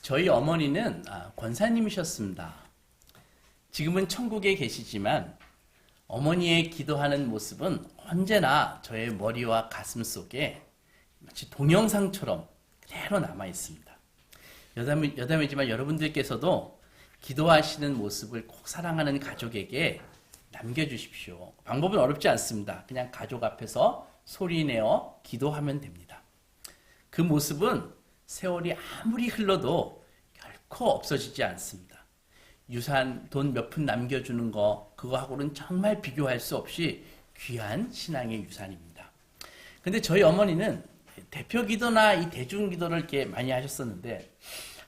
저희 어머니는 권사님이셨습니다. 지금은 천국에 계시지만 어머니의 기도하는 모습은 언제나 저의 머리와 가슴 속에 마치 동영상처럼 그대로 남아 있습니다. 여담이지만 여러분들께서도 기도하시는 모습을 꼭 사랑하는 가족에게 남겨주십시오. 방법은 어렵지 않습니다. 그냥 가족 앞에서 소리내어 기도하면 됩니다. 그 모습은 세월이 아무리 흘러도 결코 없어지지 않습니다. 유산, 돈 몇 푼 남겨주는 거, 그거하고는 정말 비교할 수 없이 귀한 신앙의 유산입니다. 근데 저희 어머니는 대표 기도나 이 대중 기도를 이렇게 많이 하셨었는데,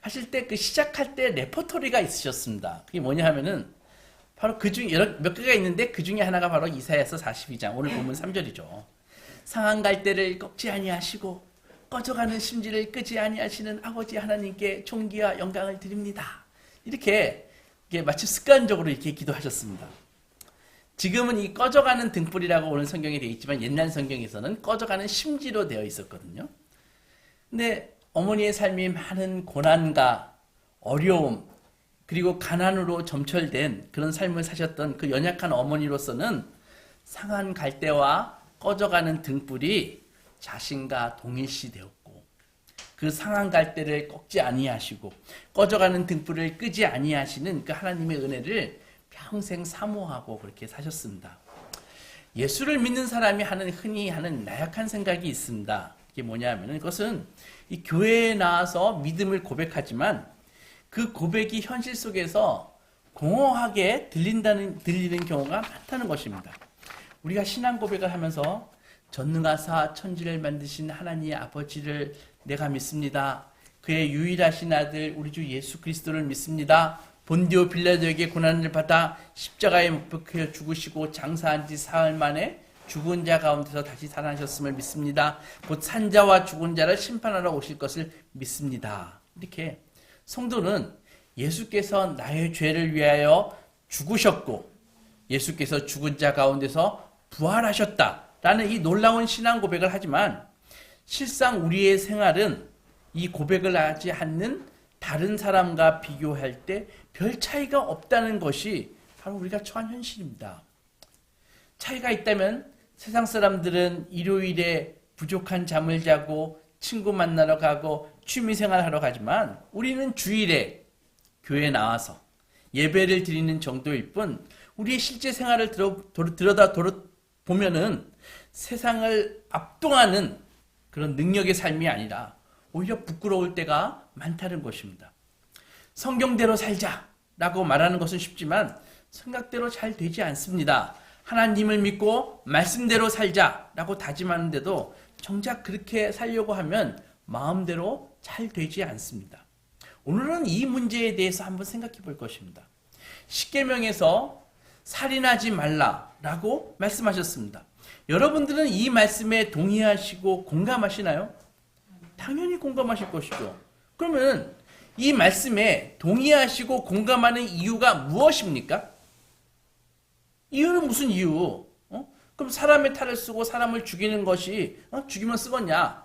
하실 때 시작할 때 레퍼토리가 있으셨습니다. 그게 뭐냐 하면은, 바로 그 중에 몇 개가 있는데, 그 중에 하나가 바로 이사야서 42장, 오늘 본문 3절이죠. 상한 갈대를 꺾지 아니하시고, 꺼져가는 심지를 끄지 아니하시는 아버지 하나님께 존귀와 영광을 드립니다. 이렇게 마치 습관적으로 이렇게 기도하셨습니다. 지금은 이 꺼져가는 등불이라고 오늘 성경에 되어 있지만 옛날 성경에서는 꺼져가는 심지로 되어 있었거든요. 근데 어머니의 삶이 많은 고난과 어려움 그리고 가난으로 점철된 그런 삶을 사셨던 그 연약한 어머니로서는 상한 갈대와 꺼져가는 등불이 자신과 동일시 되었고 그 상한 갈대를 꺾지 아니하시고 꺼져가는 등불을 끄지 아니하시는 그 하나님의 은혜를 평생 사모하고 그렇게 사셨습니다. 예수를 믿는 사람이 흔히 하는 나약한 생각이 있습니다. 이게 뭐냐 하면 그것은 이 교회에 나와서 믿음을 고백하지만 그 고백이 현실 속에서 공허하게 들리는 경우가 많다는 것입니다. 우리가 신앙 고백을 하면서 전능하사 천지를 만드신 하나님의 아버지를 내가 믿습니다. 그의 유일하신 아들 우리 주 예수 그리스도를 믿습니다. 본디오 빌라도에게 고난을 받아 십자가에 못 박혀 죽으시고 장사한 지 사흘 만에 죽은 자 가운데서 다시 살아나셨음을 믿습니다. 곧 산자와 죽은 자를 심판하러 오실 것을 믿습니다. 이렇게 성도는 예수께서 나의 죄를 위하여 죽으셨고 예수께서 죽은 자 가운데서 부활하셨다라는 이 놀라운 신앙 고백을 하지만 실상 우리의 생활은 이 고백을 하지 않는 다른 사람과 비교할 때 별 차이가 없다는 것이 바로 우리가 처한 현실입니다. 차이가 있다면 세상 사람들은 일요일에 부족한 잠을 자고 친구 만나러 가고 취미생활 하러 가지만 우리는 주일에 교회에 나와서 예배를 드리는 정도일 뿐 우리의 실제 생활을 들여다 보면은 세상을 압도하는 그런 능력의 삶이 아니라 오히려 부끄러울 때가 많다는 것입니다. 성경대로 살자라고 말하는 것은 쉽지만 생각대로 잘 되지 않습니다. 하나님을 믿고 말씀대로 살자라고 다짐하는데도 정작 그렇게 살려고 하면 마음대로 잘 되지 않습니다. 오늘은 이 문제에 대해서 한번 생각해 볼 것입니다. 십계명에서 살인하지 말라라고 말씀하셨습니다. 여러분들은 이 말씀에 동의하시고 공감하시나요? 당연히 공감하실 것이죠. 그러면 이 말씀에 동의하시고 공감하는 이유가 무엇입니까? 이유는 무슨 이유? 그럼 사람의 탈을 쓰고 사람을 죽이는 것이 죽이면 쓰겠냐?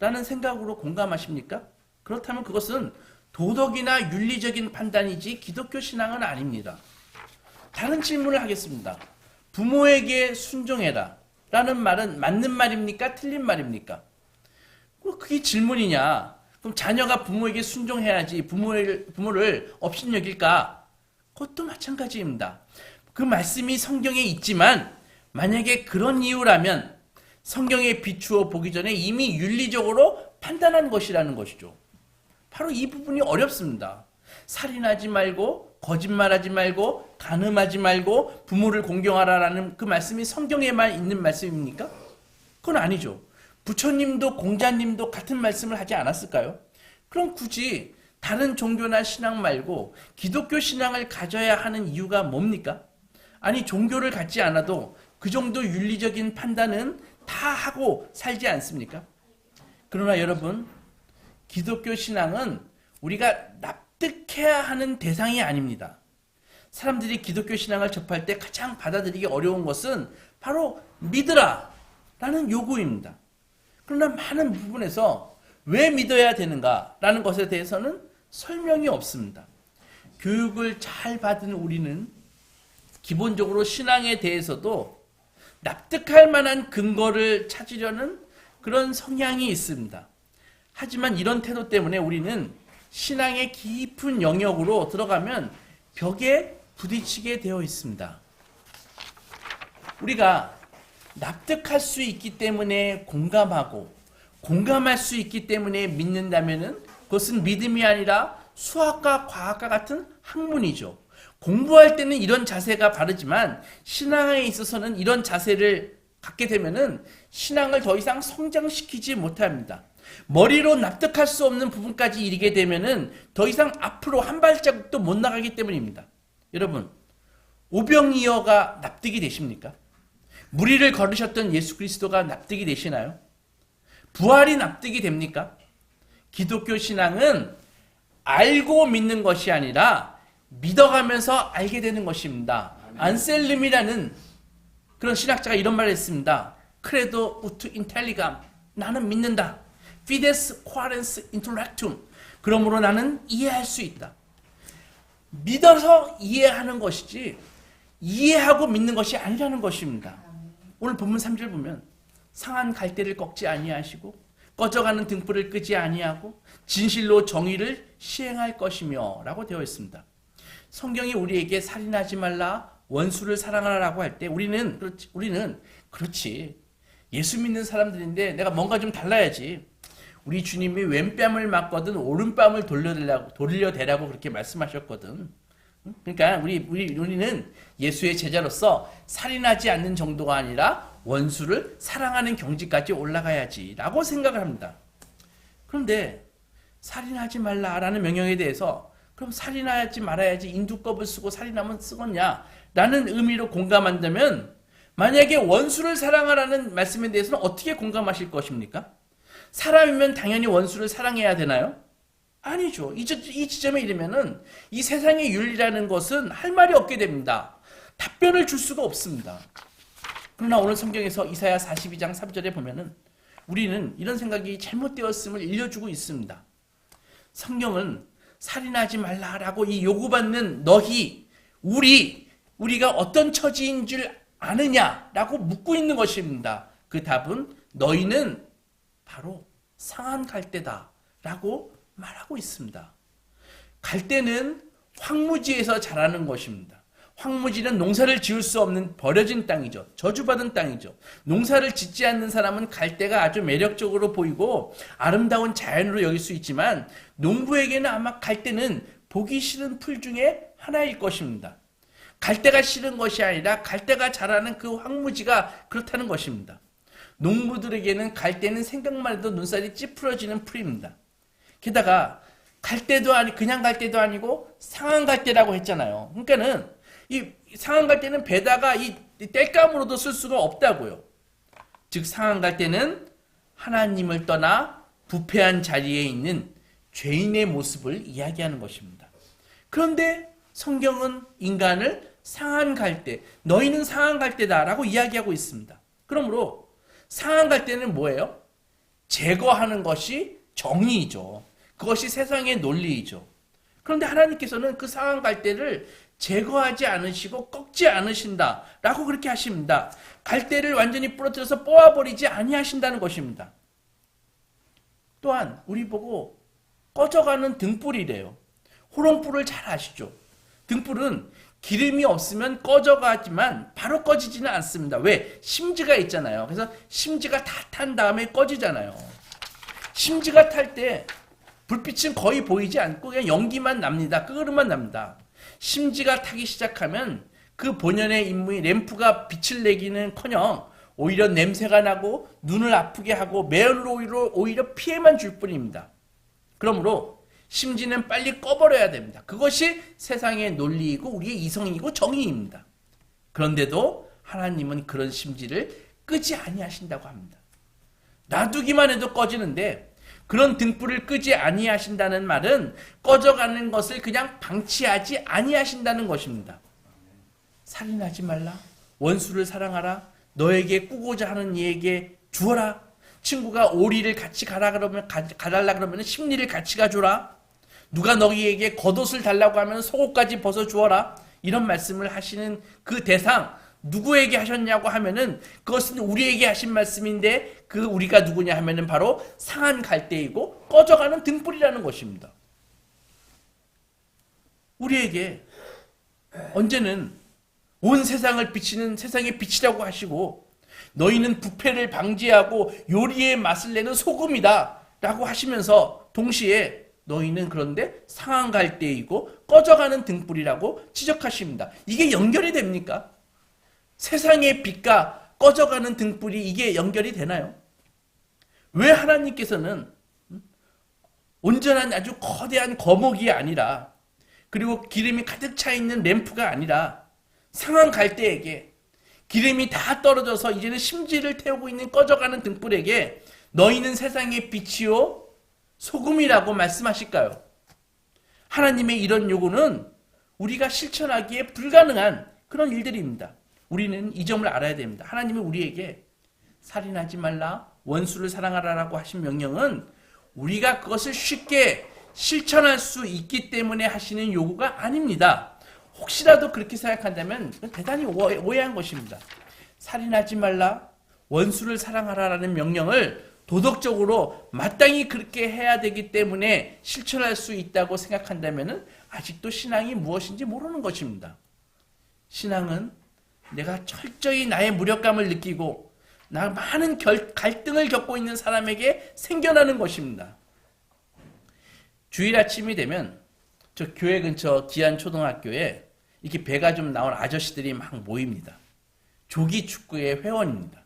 라는 생각으로 공감하십니까? 그렇다면 그것은 도덕이나 윤리적인 판단이지 기독교 신앙은 아닙니다. 다른 질문을 하겠습니다. 부모에게 순종해라 라는 말은 맞는 말입니까? 틀린 말입니까? 그게 질문이냐? 그럼 자녀가 부모에게 순종해야지 부모를 업신여길까? 그것도 마찬가지입니다. 그 말씀이 성경에 있지만 만약에 그런 이유라면 성경에 비추어 보기 전에 이미 윤리적으로 판단한 것이라는 것이죠. 바로 이 부분이 어렵습니다. 살인하지 말고 거짓말하지 말고 간음하지 말고 부모를 공경하라라는 그 말씀이 성경에만 있는 말씀입니까? 그건 아니죠. 부처님도 공자님도 같은 말씀을 하지 않았을까요? 그럼 굳이 다른 종교나 신앙 말고 기독교 신앙을 가져야 하는 이유가 뭡니까? 아니 종교를 갖지 않아도 그 정도 윤리적인 판단은 다 하고 살지 않습니까? 그러나 여러분 기독교 신앙은 우리가 납득해야 하는 대상이 아닙니다. 사람들이 기독교 신앙을 접할 때 가장 받아들이기 어려운 것은 바로 믿으라 라는 요구입니다. 그러나 많은 부분에서 왜 믿어야 되는가 라는 것에 대해서는 설명이 없습니다. 교육을 잘 받은 우리는 기본적으로 신앙에 대해서도 납득할 만한 근거를 찾으려는 그런 성향이 있습니다. 하지만 이런 태도 때문에 우리는 신앙의 깊은 영역으로 들어가면 벽에 부딪히게 되어 있습니다. 우리가 납득할 수 있기 때문에 공감하고 공감할 수 있기 때문에 믿는다면은 그것은 믿음이 아니라 수학과 과학과 같은 학문이죠. 공부할 때는 이런 자세가 바르지만 신앙에 있어서는 이런 자세를 갖게 되면은 신앙을 더 이상 성장시키지 못합니다. 머리로 납득할 수 없는 부분까지 이르게 되면은 더 이상 앞으로 한 발자국도 못 나가기 때문입니다. 여러분, 오병이어가 납득이 되십니까? 무리를 걸으셨던 예수 그리스도가 납득이 되시나요? 부활이 납득이 됩니까? 기독교 신앙은 알고 믿는 것이 아니라 믿어가면서 알게 되는 것입니다. 안셀름이라는 그런 신학자가 이런 말을 했습니다. 크레도 우투 인텔리감, 나는 믿는다. 피데스 쿼렌스 인텔렉툼, 그러므로 나는 이해할 수 있다. 믿어서 이해하는 것이지 이해하고 믿는 것이 아니라는 것입니다. 오늘 본문 3절 보면 상한 갈대를 꺾지 아니하시고 꺼져가는 등불을 끄지 아니하고 진실로 정의를 시행할 것이며 라고 되어 있습니다. 성경이 우리에게 살인하지 말라, 원수를 사랑하라고 할 때 우리는 그렇지, 예수 믿는 사람들인데 내가 뭔가 좀 달라야지. 우리 주님이 왼뺨을 맞거든 오른뺨을 돌려대라고 그렇게 말씀하셨거든. 그러니까 우리는 예수의 제자로서 살인하지 않는 정도가 아니라 원수를 사랑하는 경지까지 올라가야지 라고 생각을 합니다. 그런데 살인하지 말라라는 명령에 대해서 그럼 살인하지 말아야지 인두껍을 쓰고 살인하면 쓰겠냐 라는 의미로 공감한다면, 만약에 원수를 사랑하라는 말씀에 대해서는 어떻게 공감하실 것입니까? 사람이면 당연히 원수를 사랑해야 되나요? 아니죠. 이 지점에 이르면은 이 세상의 윤리라는 것은 할 말이 없게 됩니다. 답변을 줄 수가 없습니다. 그러나 오늘 성경에서 이사야 42장 3절에 보면은 우리는 이런 생각이 잘못되었음을 일러주고 있습니다. 성경은 살인하지 말라라고 이 요구받는 우리가 어떤 처지인 줄 아느냐라고 묻고 있는 것입니다. 그 답은 너희는 바로 상한 갈대다라고 말하고 있습니다. 갈대는 황무지에서 자라는 것입니다. 황무지는 농사를 지을 수 없는 버려진 땅이죠. 저주받은 땅이죠. 농사를 짓지 않는 사람은 갈대가 아주 매력적으로 보이고 아름다운 자연으로 여길 수 있지만 농부에게는 아마 갈대는 보기 싫은 풀 중에 하나일 것입니다. 갈대가 싫은 것이 아니라 갈대가 자라는 그 황무지가 그렇다는 것입니다. 농부들에게는 갈대는 생각만 해도 눈살이 찌푸러지는 풀입니다. 게다가 갈대도 그냥 갈대도 아니고 상한 갈대라고 했잖아요. 그러니까는 이 상한 갈대는 베다가 이 땔감으로도 쓸 수가 없다고요. 즉 상한 갈대는 하나님을 떠나 부패한 자리에 있는 죄인의 모습을 이야기하는 것입니다. 그런데 성경은 인간을 상한 갈대, 너희는 상한 갈대다라고 이야기하고 있습니다. 그러므로 상한 갈대는 뭐예요? 제거하는 것이 정의이죠. 그것이 세상의 논리이죠. 그런데 하나님께서는 그 상한 갈대를 제거하지 않으시고 꺾지 않으신다라고 그렇게 하십니다. 갈대를 완전히 부러뜨려서 뽑아버리지 아니하신다는 것입니다. 또한 우리 보고 꺼져가는 등불이래요. 호롱불을 잘 아시죠? 등불은 기름이 없으면 꺼져가지만 바로 꺼지지는 않습니다. 왜? 심지가 있잖아요. 그래서 심지가 다 탄 다음에 꺼지잖아요. 심지가 탈 때 불빛은 거의 보이지 않고 그냥 연기만 납니다. 끄르만 납니다. 심지가 타기 시작하면 그 본연의 임무인 램프가 빛을 내기는커녕 오히려 냄새가 나고 눈을 아프게 하고 매연으로 오히려 피해만 줄 뿐입니다. 그러므로 심지는 빨리 꺼버려야 됩니다. 그것이 세상의 논리이고 우리의 이성이고 정의입니다. 그런데도 하나님은 그런 심지를 끄지 아니하신다고 합니다. 놔두기만 해도 꺼지는데 그런 등불을 끄지 아니하신다는 말은 꺼져가는 것을 그냥 방치하지 아니하신다는 것입니다. 살인하지 말라, 원수를 사랑하라, 너에게 꾸고자 하는 이에게 주어라, 친구가 오리를 같이 가달라 그러면 심리를 같이 가줘라, 누가 너희에게 겉옷을 달라고 하면 속옷까지 벗어 주어라. 이런 말씀을 하시는 그 대상 누구에게 하셨냐고 하면은 그것은 우리에게 하신 말씀인데 그 우리가 누구냐 하면은 바로 상한 갈대이고 꺼져가는 등불이라는 것입니다. 우리에게 언제는 온 세상을 비치는 세상의 빛이라고 하시고 너희는 부패를 방지하고 요리의 맛을 내는 소금이다 라고 하시면서 동시에 너희는 그런데 상한 갈대이고 꺼져가는 등불이라고 지적하십니다. 이게 연결이 됩니까? 세상의 빛과 꺼져가는 등불이 이게 연결이 되나요? 왜 하나님께서는 온전한 아주 거대한 거목이 아니라 그리고 기름이 가득 차 있는 램프가 아니라 상한 갈대에게 기름이 다 떨어져서 이제는 심지를 태우고 있는 꺼져가는 등불에게 너희는 세상의 빛이요 소금이라고 말씀하실까요? 하나님의 이런 요구는 우리가 실천하기에 불가능한 그런 일들입니다. 우리는 이 점을 알아야 됩니다. 하나님은 우리에게 살인하지 말라, 원수를 사랑하라라고 하신 명령은 우리가 그것을 쉽게 실천할 수 있기 때문에 하시는 요구가 아닙니다. 혹시라도 그렇게 생각한다면 대단히 오해한 것입니다. 살인하지 말라, 원수를 사랑하라라는 명령을 도덕적으로 마땅히 그렇게 해야 되기 때문에 실천할 수 있다고 생각한다면 아직도 신앙이 무엇인지 모르는 것입니다. 신앙은 내가 철저히 나의 무력감을 느끼고 나 많은 갈등을 겪고 있는 사람에게 생겨나는 것입니다. 주일 아침이 되면 저 교회 근처 기안초등학교에 이렇게 배가 좀 나온 아저씨들이 막 모입니다. 조기 축구의 회원입니다.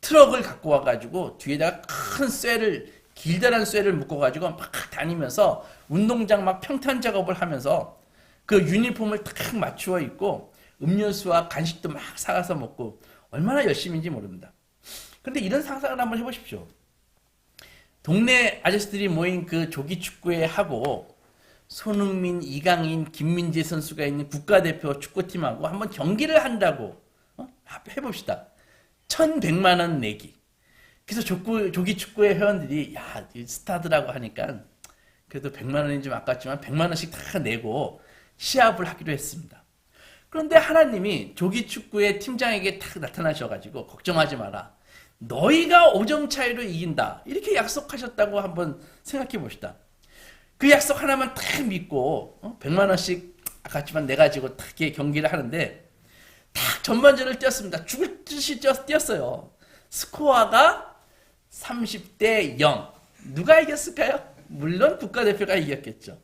트럭을 갖고 와가지고 뒤에다가 큰 쇠를 길다란 쇠를 묶어가지고 막 다니면서 운동장 막 평탄 작업을 하면서 그 유니폼을 딱 맞추어 입고 음료수와 간식도 막 사가서 먹고 얼마나 열심인지 모릅니다. 그런데 이런 상상을 한번 해보십시오. 동네 아저씨들이 모인 그 조기 축구회 하고 손흥민, 이강인, 김민재 선수가 있는 국가대표 축구팀하고 한번 경기를 한다고 해봅시다. 1,100만 원 내기. 그래서 조기 축구회 회원들이 야 스타들하고 하니까 그래도 100만 원이 좀 아깝지만 100만 원씩 다 내고 시합을 하기로 했습니다. 그런데 하나님이 조기 축구의 팀장에게 딱 나타나셔가지고 걱정하지 마라. 너희가 5점 차이로 이긴다. 이렇게 약속하셨다고 한번 생각해 봅시다. 그 약속 하나만 딱 믿고 100만 원씩 아깝지만 내가지고 딱 경기를 하는데 딱 전반전을 뛰었습니다. 죽을 듯이 뛰었어요. 스코어가 30대 0. 누가 이겼을까요? 물론 국가대표가 이겼겠죠.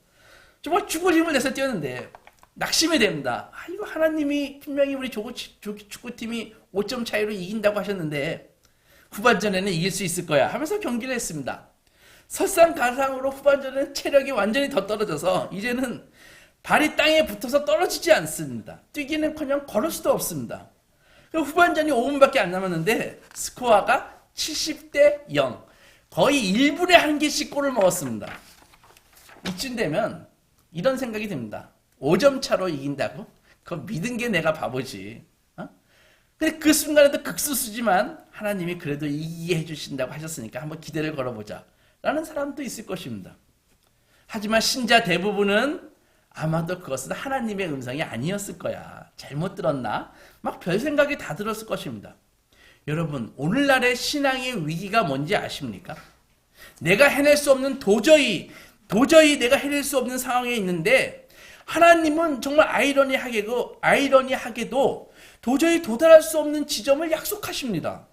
정말 죽을 힘을 내서 뛰었는데 낙심이 됩니다. 이거 하나님이 분명히 우리 조기 축구팀이 5점 차이로 이긴다고 하셨는데 후반전에는 이길 수 있을 거야 하면서 경기를 했습니다. 설상가상으로 후반전에는 체력이 완전히 더 떨어져서 이제는 발이 땅에 붙어서 떨어지지 않습니다. 뛰기는커녕 걸을 수도 없습니다. 후반전이 5분밖에 안 남았는데 스코어가 70대 0. 거의 1분에 한 개씩 골을 먹었습니다. 이쯤 되면 이런 생각이 듭니다. 5점 차로 이긴다고? 그거 믿은 게 내가 바보지. 근데 그 순간에도 극소수지만 하나님이 그래도 이기게 해주신다고 하셨으니까 한번 기대를 걸어보자 라는 사람도 있을 것입니다. 하지만 신자 대부분은 아마도 그것은 하나님의 음성이 아니었을 거야. 잘못 들었나? 막 별 생각이 다 들었을 것입니다. 여러분, 오늘날의 신앙의 위기가 뭔지 아십니까? 내가 해낼 수 없는 도저히 내가 해낼 수 없는 상황에 있는데 하나님은 정말 아이러니하게도 도저히 도달할 수 없는 지점을 약속하십니다.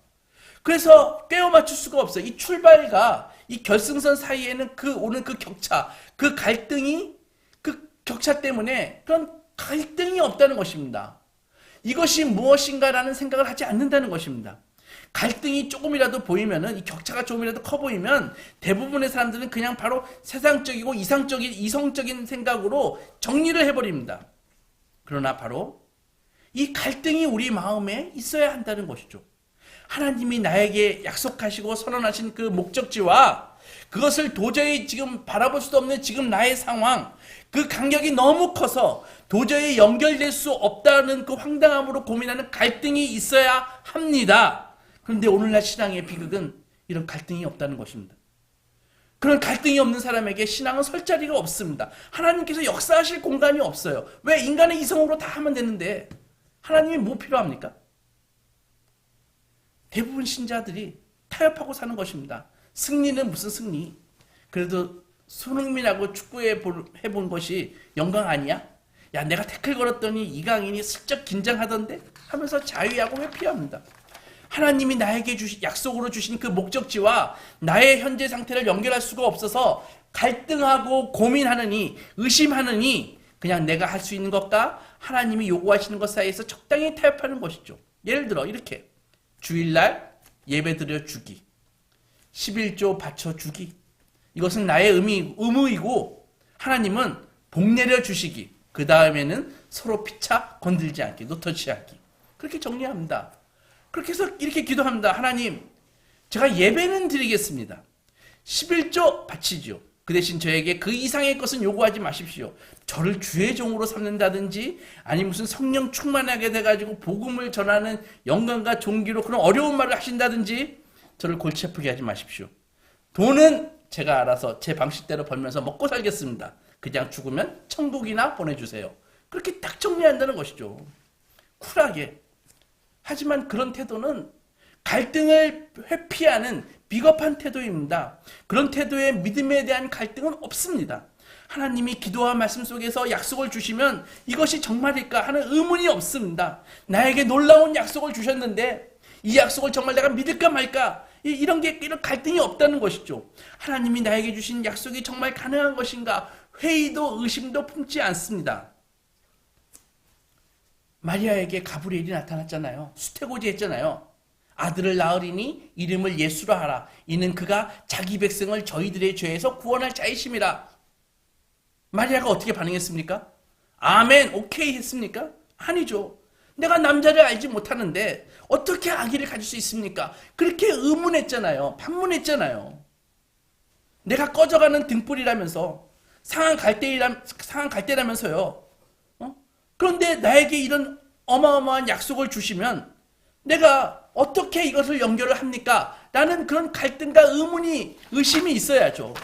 그래서 꿰어 맞출 수가 없어요. 이 출발과 이 결승선 사이에는 오는 그 격차, 그 갈등이 그 격차 때문에 그런 갈등이 없다는 것입니다. 이것이 무엇인가라는 생각을 하지 않는다는 것입니다. 갈등이 조금이라도 보이면은 이 격차가 조금이라도 커 보이면 대부분의 사람들은 그냥 바로 세상적이고 이성적인 생각으로 정리를 해버립니다. 그러나 바로 이 갈등이 우리 마음에 있어야 한다는 것이죠. 하나님이 나에게 약속하시고 선언하신 그 목적지와 그것을 도저히 지금 바라볼 수도 없는 지금 나의 상황, 그 간격이 너무 커서 도저히 연결될 수 없다는 그 황당함으로 고민하는 갈등이 있어야 합니다. 그런데 오늘날 신앙의 비극은 이런 갈등이 없다는 것입니다. 그런 갈등이 없는 사람에게 신앙은 설 자리가 없습니다. 하나님께서 역사하실 공간이 없어요. 왜? 인간의 이성으로 다 하면 되는데 하나님이 뭐 필요합니까? 대부분 신자들이 타협하고 사는 것입니다. 승리는 무슨 승리? 그래도 손흥민하고 축구해본 것이 영광 아니야? 야, 내가 태클 걸었더니 이강인이 슬쩍 긴장하던데? 하면서 자유하고 회피합니다. 하나님이 나에게 약속으로 주신 그 목적지와 나의 현재 상태를 연결할 수가 없어서 갈등하고 고민하느니 의심하느니 그냥 내가 할 수 있는 것과 하나님이 요구하시는 것 사이에서 적당히 타협하는 것이죠. 예를 들어 이렇게 주일날 예배드려 주기, 11조 바쳐 주기, 이것은 나의 의무이고 하나님은 복 내려 주시기, 그 다음에는 서로 피차 건들지 않기, 노터치 않기, 그렇게 정리합니다. 그렇게 해서 이렇게 기도합니다. 하나님, 제가 예배는 드리겠습니다. 11조 바치죠. 그 대신 저에게 그 이상의 것은 요구하지 마십시오. 저를 주의 종으로 삼는다든지 아니 무슨 성령 충만하게 돼가지고 복음을 전하는 영광과 존귀로 그런 어려운 말을 하신다든지 저를 골치 아프게 하지 마십시오. 돈은 제가 알아서 제 방식대로 벌면서 먹고 살겠습니다. 그냥 죽으면 천국이나 보내주세요. 그렇게 딱 정리한다는 것이죠. 쿨하게. 하지만 그런 태도는 갈등을 회피하는 비겁한 태도입니다. 그런 태도에 믿음에 대한 갈등은 없습니다. 하나님이 기도와 말씀 속에서 약속을 주시면 이것이 정말일까 하는 의문이 없습니다. 나에게 놀라운 약속을 주셨는데 이 약속을 정말 내가 믿을까 말까 이런 갈등이 없다는 것이죠. 하나님이 나에게 주신 약속이 정말 가능한 것인가 회의도 의심도 품지 않습니다. 마리아에게 가브리엘이 나타났잖아요. 수태고지 했잖아요. 아들을 낳으리니 이름을 예수라 하라. 이는 그가 자기 백성을 저희들의 죄에서 구원할 자이심이라. 마리아가 어떻게 반응했습니까? 아멘, 오케이 했습니까? 아니죠. 내가 남자를 알지 못하는데 어떻게 아기를 가질 수 있습니까? 그렇게 의문했잖아요. 반문했잖아요. 내가 꺼져가는 등불이라면서 상한 갈대라면서요. 그런데 나에게 이런 어마어마한 약속을 주시면 내가 어떻게 이것을 연결을 합니까? 라는 그런 갈등과 의심이 있어야죠.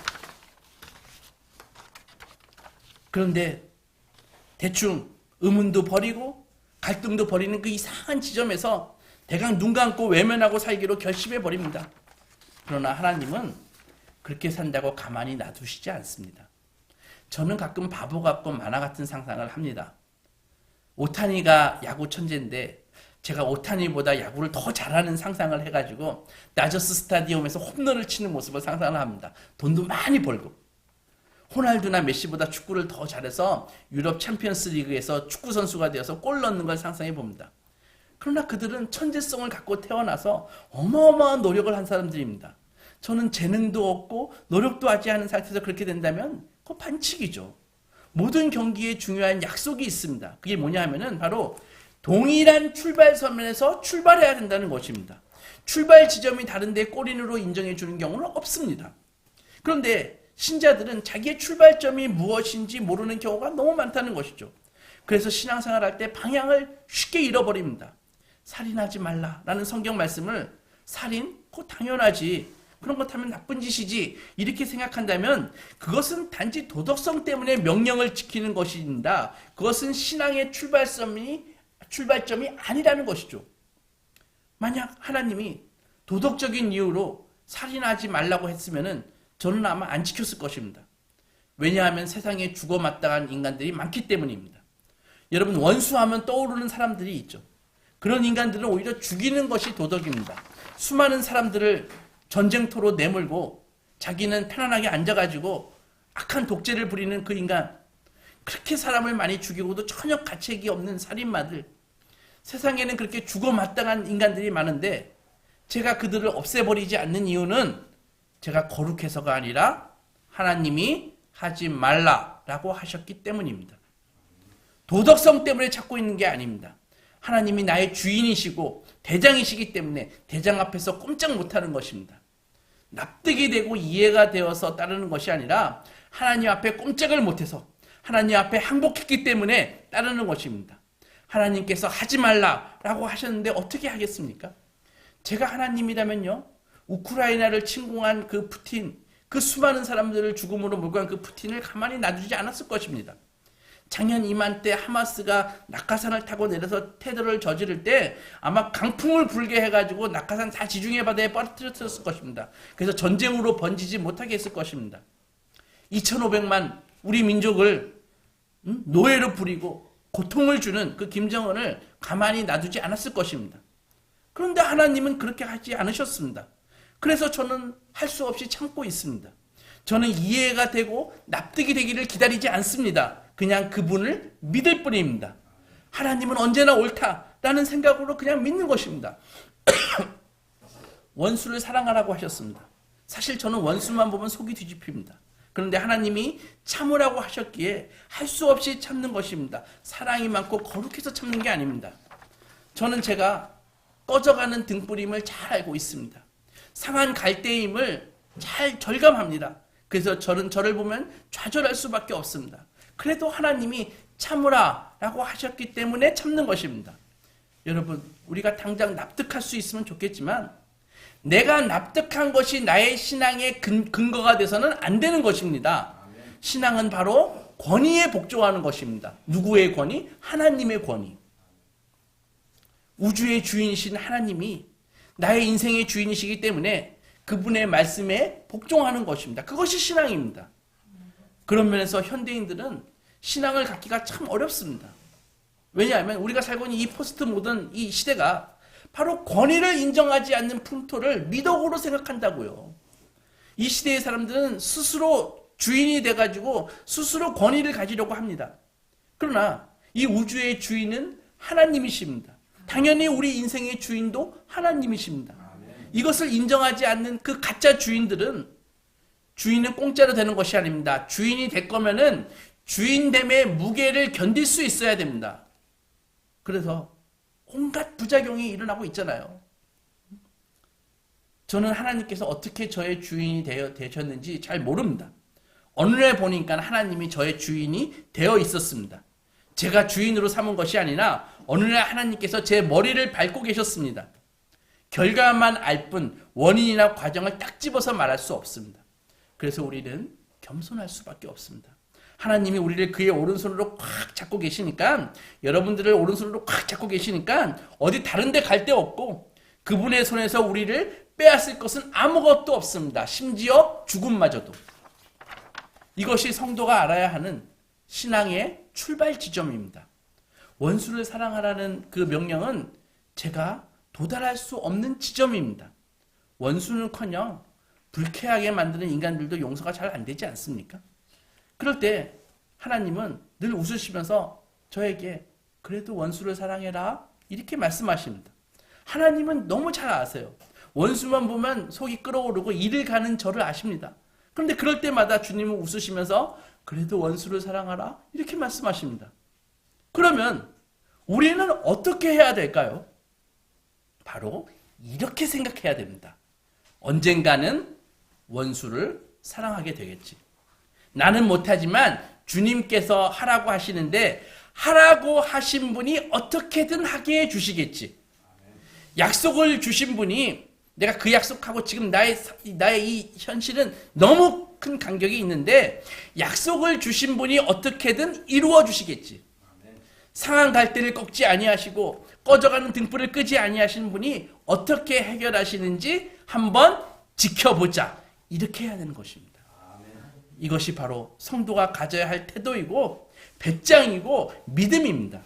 그런데 대충 의문도 버리고 갈등도 버리는 그 이상한 지점에서 대강 눈 감고 외면하고 살기로 결심해 버립니다. 그러나 하나님은 그렇게 산다고 가만히 놔두시지 않습니다. 저는 가끔 바보 같고 만화 같은 상상을 합니다. 오타니가 야구 천재인데 제가 오타니보다 야구를 더 잘하는 상상을 해가지고 나저스 스타디움에서 홈런을 치는 모습을 상상을 합니다. 돈도 많이 벌고 호날두나 메시보다 축구를 더 잘해서 유럽 챔피언스 리그에서 축구 선수가 되어서 골 넣는 걸 상상해 봅니다. 그러나 그들은 천재성을 갖고 태어나서 어마어마한 노력을 한 사람들입니다. 저는 재능도 없고 노력도 하지 않은 상태에서 그렇게 된다면 그거 반칙이죠. 모든 경기에 중요한 약속이 있습니다. 그게 뭐냐 하면은 바로 동일한 출발선에서 출발해야 된다는 것입니다. 출발 지점이 다른데 골인으로 인정해 주는 경우는 없습니다. 그런데 신자들은 자기의 출발점이 무엇인지 모르는 경우가 너무 많다는 것이죠. 그래서 신앙생활 할 때 방향을 쉽게 잃어버립니다. 살인하지 말라라는 성경 말씀을 살인? 그거 당연하지. 그런 것 하면 나쁜 짓이지. 이렇게 생각한다면 그것은 단지 도덕성 때문에 명령을 지키는 것입니다. 그것은 신앙의 출발점이 아니라는 것이죠. 만약 하나님이 도덕적인 이유로 살인하지 말라고 했으면은 저는 아마 안 지켰을 것입니다. 왜냐하면 세상에 죽어마땅한 인간들이 많기 때문입니다. 여러분 원수하면 떠오르는 사람들이 있죠. 그런 인간들은 오히려 죽이는 것이 도덕입니다. 수많은 사람들을 전쟁터로 내몰고 자기는 편안하게 앉아가지고 악한 독재를 부리는 그 인간, 그렇게 사람을 많이 죽이고도 전혀 가책이 없는 살인마들, 세상에는 그렇게 죽어마땅한 인간들이 많은데 제가 그들을 없애버리지 않는 이유는 제가 거룩해서가 아니라 하나님이 하지 말라라고 하셨기 때문입니다. 도덕성 때문에 찾고 있는 게 아닙니다. 하나님이 나의 주인이시고 대장이시기 때문에 대장 앞에서 꼼짝 못하는 것입니다. 납득이 되고 이해가 되어서 따르는 것이 아니라 하나님 앞에 꼼짝을 못해서 하나님 앞에 항복했기 때문에 따르는 것입니다. 하나님께서 하지 말라라고 하셨는데 어떻게 하겠습니까? 제가 하나님이라면요, 우크라이나를 침공한 그 푸틴, 그 수많은 사람들을 죽음으로 몰고 간 그 푸틴을 가만히 놔두지 않았을 것입니다. 작년 이맘때 하마스가 낙하산을 타고 내려서 테러를 저지를 때 아마 강풍을 불게 해가지고 낙하산 다 지중해 바다에 빠뜨렸을 것입니다. 그래서 전쟁으로 번지지 못하게 했을 것입니다. 2,500만 우리 민족을 노예로 부리고 고통을 주는 그 김정은을 가만히 놔두지 않았을 것입니다. 그런데 하나님은 그렇게 하지 않으셨습니다. 그래서 저는 할 수 없이 참고 있습니다. 저는 이해가 되고 납득이 되기를 기다리지 않습니다. 그냥 그분을 믿을 뿐입니다. 하나님은 언제나 옳다라는 생각으로 그냥 믿는 것입니다. 원수를 사랑하라고 하셨습니다. 사실 저는 원수만 보면 속이 뒤집힙니다. 그런데 하나님이 참으라고 하셨기에 할 수 없이 참는 것입니다. 사랑이 많고 거룩해서 참는 게 아닙니다. 저는 제가 꺼져가는 등불임을 잘 알고 있습니다. 상한 갈대임을 잘 절감합니다. 그래서 저는 저를 보면 좌절할 수밖에 없습니다. 그래도 하나님이 참으라 라고 하셨기 때문에 참는 것입니다. 여러분, 우리가 당장 납득할 수 있으면 좋겠지만 내가 납득한 것이 나의 신앙의 근거가 돼서는 안 되는 것입니다. 신앙은 바로 권위에 복종하는 것입니다. 누구의 권위? 하나님의 권위. 우주의 주인이신 하나님이 나의 인생의 주인이시기 때문에 그분의 말씀에 복종하는 것입니다. 그것이 신앙입니다. 그런 면에서 현대인들은 신앙을 갖기가 참 어렵습니다. 왜냐하면 우리가 살고 있는 이 포스트 모던 이 시대가 바로 권위를 인정하지 않는 풍토를 미덕으로 생각한다고요. 이 시대의 사람들은 스스로 주인이 돼가지고 스스로 권위를 가지려고 합니다. 그러나 이 우주의 주인은 하나님이십니다. 당연히 우리 인생의 주인도 하나님이십니다. 이것을 인정하지 않는 그 가짜 주인들은 주인은 공짜로 되는 것이 아닙니다. 주인이 될 거면은 주인됨의 무게를 견딜 수 있어야 됩니다. 그래서 온갖 부작용이 일어나고 있잖아요. 저는 하나님께서 어떻게 저의 주인이 되셨는지 잘 모릅니다. 어느 날 보니까 하나님이 저의 주인이 되어 있었습니다. 제가 주인으로 삼은 것이 아니라 어느 날 하나님께서 제 머리를 밟고 계셨습니다. 결과만 알 뿐 원인이나 과정을 딱 집어서 말할 수 없습니다. 그래서 우리는 겸손할 수밖에 없습니다. 하나님이 우리를 그의 오른손으로 꽉 잡고 계시니까, 여러분들을 오른손으로 꽉 잡고 계시니까 어디 다른 데 갈 데 없고 그분의 손에서 우리를 빼앗을 것은 아무것도 없습니다. 심지어 죽음마저도. 이것이 성도가 알아야 하는 신앙의 출발 지점입니다. 원수를 사랑하라는 그 명령은 제가 도달할 수 없는 지점입니다. 원수는커녕 불쾌하게 만드는 인간들도 용서가 잘 안 되지 않습니까? 그럴 때 하나님은 늘 웃으시면서 저에게 그래도 원수를 사랑해라 이렇게 말씀하십니다. 하나님은 너무 잘 아세요. 원수만 보면 속이 끓어오르고 이를 가는 저를 아십니다. 그런데 그럴 때마다 주님은 웃으시면서 그래도 원수를 사랑하라 이렇게 말씀하십니다. 그러면 우리는 어떻게 해야 될까요? 바로 이렇게 생각해야 됩니다. 언젠가는 원수를 사랑하게 되겠지. 나는 못하지만 주님께서 하라고 하시는데 하라고 하신 분이 어떻게든 하게 해주시겠지. 약속을 주신 분이 내가 그 약속하고 지금 나의 이 현실은 너무 큰 간격이 있는데 약속을 주신 분이 어떻게든 이루어 주시겠지. 상한 갈대를 꺾지 아니하시고 꺼져가는 등불을 끄지 아니하시는 분이 어떻게 해결하시는지 한번 지켜보자. 이렇게 해야 되는 것입니다. 이것이 바로 성도가 가져야 할 태도이고 배짱이고 믿음입니다.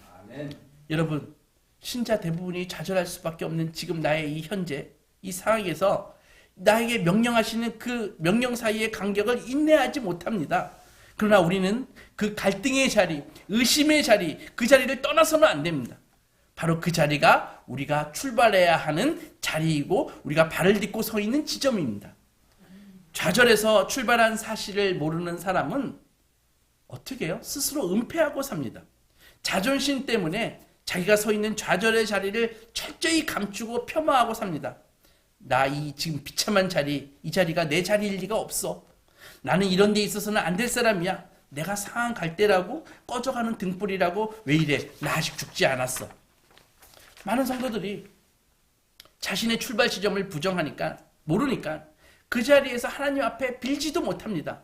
여러분, 신자 대부분이 좌절할 수밖에 없는 지금 나의 이 현재 이 상황에서 나에게 명령하시는 그 명령 사이의 간격을 인내하지 못합니다. 그러나 우리는 그 갈등의 자리, 의심의 자리, 그 자리를 떠나서는 안 됩니다. 바로 그 자리가 우리가 출발해야 하는 자리이고 우리가 발을 딛고 서 있는 지점입니다. 좌절해서 출발한 사실을 모르는 사람은 어떻게 해요? 스스로 은폐하고 삽니다. 자존심 때문에 자기가 서 있는 좌절의 자리를 철저히 감추고 폄하하고 삽니다. 나 이 지금 비참한 자리, 이 자리가 내 자리일 리가 없어. 나는 이런 데 있어서는 안 될 사람이야. 내가 상한 갈대라고 꺼져가는 등불이라고 왜 이래? 나 아직 죽지 않았어. 많은 성도들이 자신의 출발 지점을 부정하니까 모르니까 그 자리에서 하나님 앞에 빌지도 못합니다.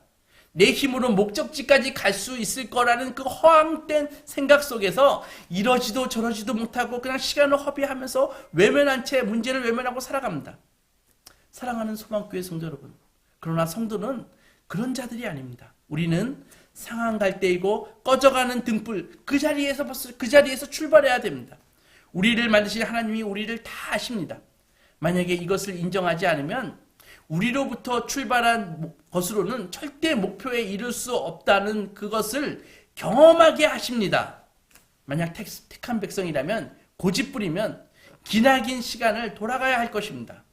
내 힘으로 목적지까지 갈 수 있을 거라는 그 허황된 생각 속에서 이러지도 저러지도 못하고 그냥 시간을 허비하면서 외면한 채 문제를 외면하고 살아갑니다. 사랑하는 소망교회 성도 여러분, 그러나 성도는 그런 자들이 아닙니다. 우리는 상한 갈대이고 꺼져가는 등불, 그 자리에서 출발해야 됩니다. 우리를 만드신 하나님이 우리를 다 아십니다. 만약에 이것을 인정하지 않으면 우리로부터 출발한 것으로는 절대 목표에 이를 수 없다는 그것을 경험하게 하십니다. 만약 택한 백성이라면 고집부리면 기나긴 시간을 돌아가야 할 것입니다.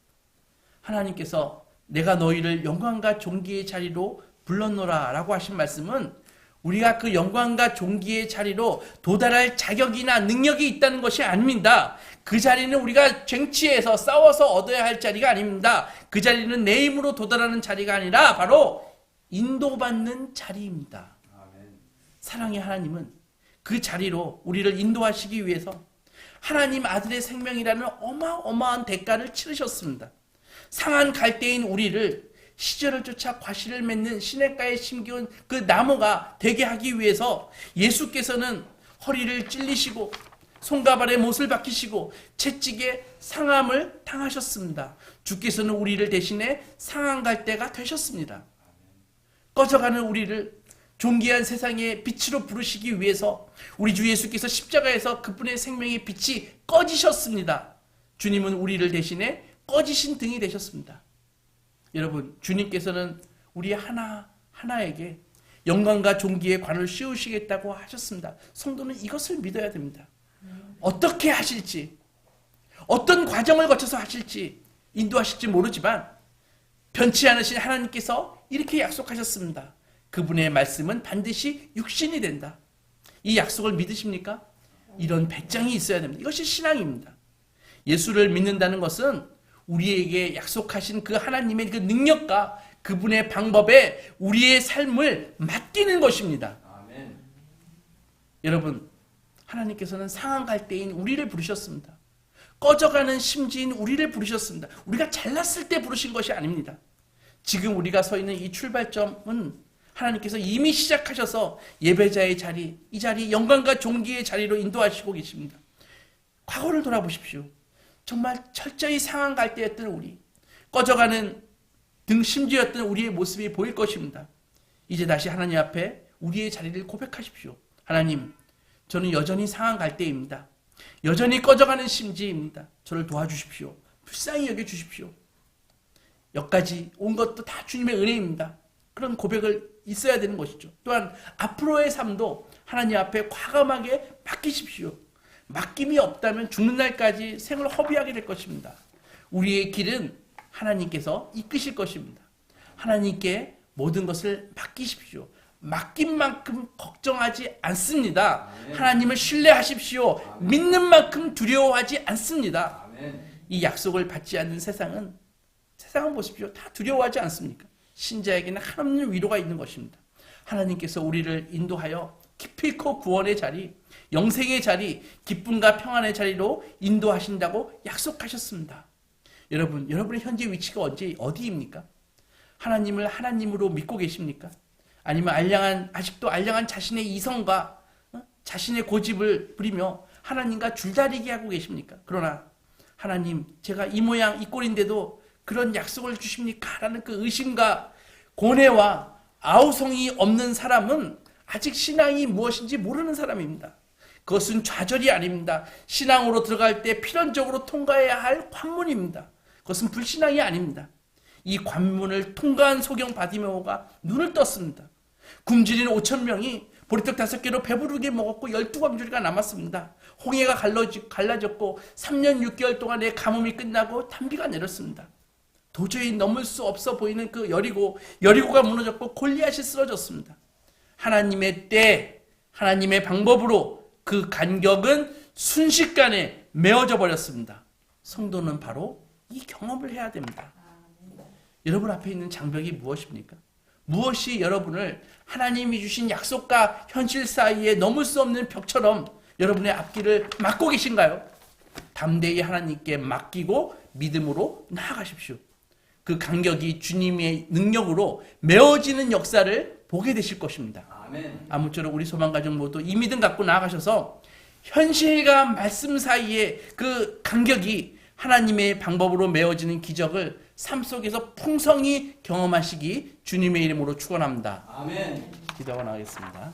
하나님께서 내가 너희를 영광과 존귀의 자리로 불렀노라 라고 하신 말씀은 우리가 그 영광과 존귀의 자리로 도달할 자격이나 능력이 있다는 것이 아닙니다. 그 자리는 우리가 쟁취해서 싸워서 얻어야 할 자리가 아닙니다. 그 자리는 내 힘으로 도달하는 자리가 아니라 바로 인도받는 자리입니다. 아멘. 사랑의 하나님은 그 자리로 우리를 인도하시기 위해서 하나님 아들의 생명이라는 어마어마한 대가를 치르셨습니다. 상한 갈대인 우리를 시절을 쫓아 과실을 맺는 시냇가에 심겨온 그 나무가 되게 하기 위해서 예수께서는 허리를 찔리시고 손과 발에 못을 박히시고 채찍에 상함을 당하셨습니다. 주께서는 우리를 대신해 상한 갈대가 되셨습니다. 꺼져가는 우리를 존귀한 세상의 빛으로 부르시기 위해서 우리 주 예수께서 십자가에서 그분의 생명의 빛이 꺼지셨습니다. 주님은 우리를 대신해 꺼지신 등이 되셨습니다. 여러분, 주님께서는 우리 하나하나에게 영광과 존귀의 관을 씌우시겠다고 하셨습니다. 성도는 이것을 믿어야 됩니다. 어떻게 하실지, 어떤 과정을 거쳐서 하실지, 인도하실지 모르지만 변치 않으신 하나님께서 이렇게 약속하셨습니다. 그분의 말씀은 반드시 육신이 된다. 이 약속을 믿으십니까? 이런 배짱이 있어야 됩니다. 이것이 신앙입니다. 예수를 믿는다는 것은 우리에게 약속하신 그 하나님의 그 능력과 그분의 방법에 우리의 삶을 맡기는 것입니다. 아멘. 여러분, 하나님께서는 상한 갈대인 우리를 부르셨습니다. 꺼져가는 심지인 우리를 부르셨습니다. 우리가 잘났을 때 부르신 것이 아닙니다. 지금 우리가 서 있는 이 출발점은 하나님께서 이미 시작하셔서 예배자의 자리, 이 자리 영광과 존귀의 자리로 인도하시고 계십니다. 과거를 돌아보십시오. 정말 철저히 상한 갈대였던 우리, 꺼져가는 등심지였던 우리의 모습이 보일 것입니다. 이제 다시 하나님 앞에 우리의 자리를 고백하십시오. 하나님, 저는 여전히 상한 갈대입니다. 여전히 꺼져가는 심지입니다. 저를 도와주십시오. 불쌍히 여겨주십시오. 여기까지 온 것도 다 주님의 은혜입니다. 그런 고백을 있어야 되는 것이죠. 또한 앞으로의 삶도 하나님 앞에 과감하게 맡기십시오. 맡김이 없다면 죽는 날까지 생을 허비하게 될 것입니다. 우리의 길은 하나님께서 이끄실 것입니다. 하나님께 모든 것을 맡기십시오. 맡긴 만큼 걱정하지 않습니다. 아멘. 하나님을 신뢰하십시오. 아멘. 믿는 만큼 두려워하지 않습니다. 아멘. 이 약속을 받지 않는 세상은 보십시오. 다 두려워하지 않습니까? 신자에게는 한없는 위로가 있는 것입니다. 하나님께서 우리를 인도하여 기필코 구원의 자리, 영생의 자리, 기쁨과 평안의 자리로 인도하신다고 약속하셨습니다. 여러분, 여러분의 현재 위치가 어디입니까? 하나님을 하나님으로 믿고 계십니까? 아니면 아직도 알량한 자신의 이성과 자신의 고집을 부리며 하나님과 줄다리기 하고 계십니까? 그러나 하나님, 제가 이 모양 이 꼴인데도 그런 약속을 주십니까? 라는 그 의심과 고뇌와 아우성이 없는 사람은 아직 신앙이 무엇인지 모르는 사람입니다. 그것은 좌절이 아닙니다. 신앙으로 들어갈 때 필연적으로 통과해야 할 관문입니다. 그것은 불신앙이 아닙니다. 이 관문을 통과한 소경 바디메오가 눈을 떴습니다. 굶주린 5,000명이 보리떡 5개로 배부르게 먹었고 12광주리가 남았습니다. 홍해가 갈라졌고 3년 6개월 동안의 가뭄이 끝나고 단비가 내렸습니다. 도저히 넘을 수 없어 보이는 그 여리고가 무너졌고 골리앗이 쓰러졌습니다. 하나님의 때, 하나님의 방법으로 그 간격은 순식간에 메어져 버렸습니다. 성도는 바로 이 경험을 해야 됩니다. 여러분 앞에 있는 장벽이 무엇입니까? 무엇이 여러분을 하나님이 주신 약속과 현실 사이에 넘을 수 없는 벽처럼 여러분의 앞길을 막고 계신가요? 담대히 하나님께 맡기고 믿음으로 나아가십시오. 그 간격이 주님의 능력으로 메워지는 역사를 보게 되실 것입니다. 아멘. 아무쪼록 우리 소망가족 모두 이 믿음 갖고 나아가셔서 현실과 말씀 사이의 그 간격이 하나님의 방법으로 메워지는 기적을 삶 속에서 풍성히 경험하시기 주님의 이름으로 축원합니다. 아멘. 기도하고 나가겠습니다.